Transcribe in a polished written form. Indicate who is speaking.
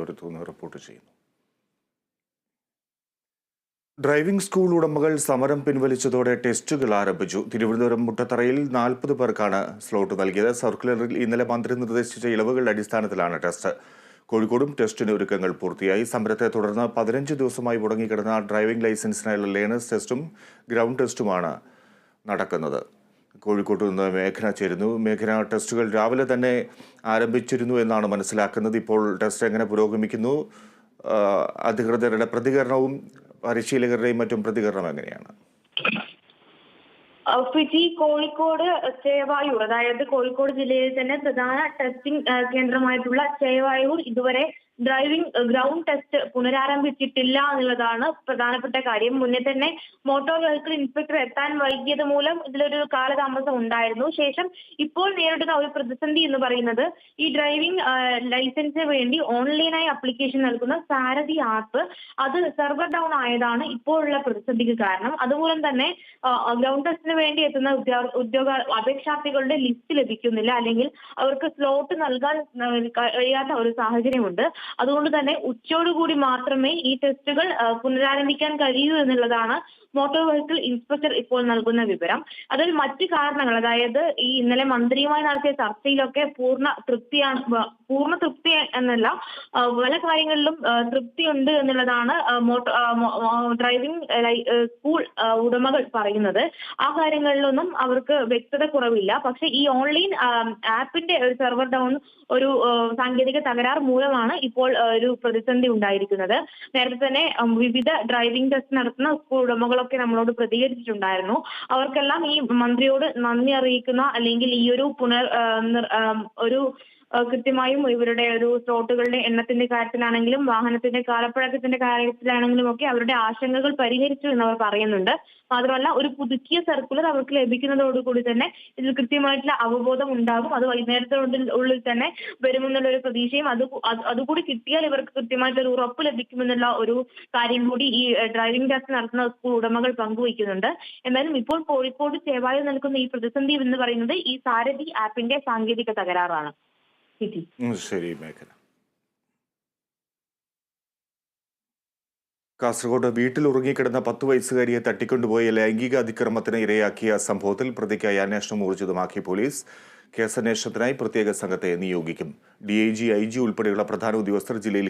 Speaker 1: തിരുവനന്തപുരത്ത് നിന്ന് റിപ്പോർട്ട് ചെയ്യുന്നു. ഡ്രൈവിംഗ് സ്കൂൾ ഉടമകൾ സമരം പിൻവലിച്ചതോടെ ടെസ്റ്റുകൾ ആരംഭിച്ചു. തിരുവനന്തപുരം മുട്ടത്തറയിൽ 40 പേർക്കാണ് സ്ലോട്ട് നൽകിയത്. സർക്കുലറിൽ ഇന്നലെ മന്ത്രി നിർദ്ദേശിച്ച ഇളവുകളുടെ അടിസ്ഥാനത്തിലാണ് ടെസ്റ്റ്. കോഴിക്കോടും ടെസ്റ്റിന് ഒരുക്കങ്ങൾ പൂർത്തിയായി. സമരത്തെ തുടർന്ന് 15 ദിവസമായി മുടങ്ങിക്കിടന്ന ഡ്രൈവിംഗ് ലൈസൻസിനായുള്ള ലേണേഴ്സ് ടെസ്റ്റും ഗ്രൗണ്ട് ടെസ്റ്റുമാണ് നടക്കുന്നത്. കോഴിക്കോട്ട് നിന്ന് മേഘന ചേരുന്നു. മേഘന, ടെസ്റ്റുകൾ രാവിലെ തന്നെ ആരംഭിച്ചിരുന്നു എന്നാണ് മനസ്സിലാക്കുന്നത്. ഇപ്പോൾ ടെസ്റ്റ് എങ്ങനെ പുരോഗമിക്കുന്നു? അധികൃതരുടെ പ്രതികരണവും പരിശീലകരുടെയും മറ്റും പ്രതികരണം എങ്ങനെയാണ്?
Speaker 2: ഫിജി, കോഴിക്കോട് ചേവായൂർ, അതായത് കോഴിക്കോട് ജില്ലയിൽ തന്നെ പ്രധാന ടെസ്റ്റിംഗ് കേന്ദ്രമായിട്ടുള്ള ചേവായൂർ ഇതുവരെ ഡ്രൈവിംഗ് ഗ്രൗണ്ട് ടെസ്റ്റ് പുനരാരംഭിച്ചിട്ടില്ല എന്നുള്ളതാണ് പ്രധാനപ്പെട്ട കാര്യം. മുന്നേ തന്നെ മോട്ടോർ വെഹിക്കിൾ ഇൻസ്പെക്ടർ എത്താൻ വൈകിയത് മൂലം ഇതിലൊരു കാലതാമസം ഉണ്ടായിരുന്നു. ശേഷം ഇപ്പോൾ നേരിടുന്ന ഒരു പ്രതിസന്ധി എന്ന് പറയുന്നത് ഈ ഡ്രൈവിംഗ് ലൈസൻസിന് വേണ്ടി ഓൺലൈനായി അപ്ലിക്കേഷൻ നൽകുന്ന സാരഥി ആപ്പ് അത് സെർവർ ഡൗൺ ആയതാണ് ഇപ്പോഴുള്ള പ്രതിസന്ധിക്ക് കാരണം. അതുമൂലം തന്നെ ഗ്രൗണ്ട് ടെസ്റ്റിന് വേണ്ടി എത്തുന്ന ഉദ്യോഗ അപേക്ഷാർത്ഥികളുടെ ലിസ്റ്റ് ലഭിക്കുന്നില്ല, അല്ലെങ്കിൽ അവർക്ക് സ്ലോട്ട് നൽകാൻ കഴിയാത്ത ഒരു സാഹചര്യമുണ്ട്. അതുകൊണ്ട് തന്നെ ഉച്ചയോടുകൂടി മാത്രമേ ഈ ടെസ്റ്റുകൾ പുനരാരംഭിക്കാൻ കഴിയൂ എന്നുള്ളതാണ് മോട്ടോർ വെഹിക്കിൾ ഇൻസ്പെക്ടർ ഇപ്പോൾ നൽകുന്ന വിവരം. അതിൽ മറ്റു കാരണങ്ങൾ, അതായത് ഈ ഇന്നലെ മന്ത്രിയുമായി നടത്തിയ ചർച്ചയിലൊക്കെ പൂർണ്ണ തൃപ്തി എന്നല്ല, പല കാര്യങ്ങളിലും തൃപ്തിയുണ്ട് എന്നുള്ളതാണ് ഡ്രൈവിംഗ് സ്കൂൾ ഉടമകൾ പറയുന്നത്. ആ കാര്യങ്ങളിലൊന്നും അവർക്ക് വ്യക്തത കുറവില്ല. പക്ഷെ ഈ ഓൺലൈൻ ആപ്പിന്റെ ഒരു സെർവർ ഡൗൺ, ഒരു സാങ്കേതിക തകരാർ മൂലമാണ് ഇപ്പോൾ ഒരു പ്രതിസന്ധി ഉണ്ടായിരിക്കുന്നത്. നേരത്തെ തന്നെ വിവിധ ഡ്രൈവിംഗ് ടെസ്റ്റ് നടത്തുന്ന സ്കൂൾ ഉടമകളൊക്കെ നമ്മളോട് പ്രതികരിച്ചിട്ടുണ്ടായിരുന്നു. അവർക്കെല്ലാം ഈ മന്ത്രിയോട് നന്ദി അറിയിക്കുന്ന, അല്ലെങ്കിൽ ഈ ഒരു കൃത്യമായും ഇവരുടെ ഒരു സ്ലോട്ടുകളുടെ എണ്ണത്തിന്റെ കാര്യത്തിലാണെങ്കിലും വാഹനത്തിന്റെ കാലപ്പഴക്കത്തിന്റെ കാര്യത്തിലാണെങ്കിലും ഒക്കെ അവരുടെ ആശങ്കകൾ പരിഹരിച്ചു എന്ന് അവർ പറയുന്നുണ്ട്. മാത്രമല്ല, ഒരു പുതുക്കിയ സർക്കുലർ അവർക്ക് ലഭിക്കുന്നതോടുകൂടി തന്നെ ഇതിൽ കൃത്യമായിട്ടുള്ള അവബോധം ഉണ്ടാകും. അത് വൈകുന്നേരത്തിനുള്ളിൽ തന്നെ വരുമെന്നുള്ള ഒരു പ്രതീക്ഷയും അതുകൂടി കിട്ടിയാൽ ഇവർക്ക് കൃത്യമായിട്ടൊരു ഉറപ്പ് ലഭിക്കുമെന്നുള്ള ഒരു കാര്യം കൂടി ഈ ഡ്രൈവിംഗ് ടെസ്റ്റ് നടത്തുന്ന സ്കൂൾ ഉടമകൾ പങ്കുവയ്ക്കുന്നുണ്ട്. എന്നാലും ഇപ്പോൾ കോഴിക്കോട് ചേവായൂർ നൽകുന്ന ഈ പ്രതിസന്ധി എന്ന് പറയുന്നത് ഈ സാരഥി ആപ്പിന്റെ സാങ്കേതിക തകരാറാണ്.
Speaker 1: ശരി മേഘന. കാസർഗോഡ് വീട്ടിൽ ഉറങ്ങിക്കിടന്ന 10 വയസ്സുകാരിയെ തട്ടിക്കൊണ്ടുപോയ ലൈംഗിക അതിക്രമത്തിന് ഇരയാക്കിയ സംഭവത്തിൽ പ്രതിക്കായി അന്വേഷണം ഊർജിതമാക്കി പോലീസ്. കേസന്വേഷണത്തിനായി പ്രത്യേക സംഘത്തെ നിയോഗിക്കും. DIG, IG ഉൾപ്പെടെയുള്ള പ്രധാന ഉദ്യോഗസ്ഥർ ജില്ലയിൽ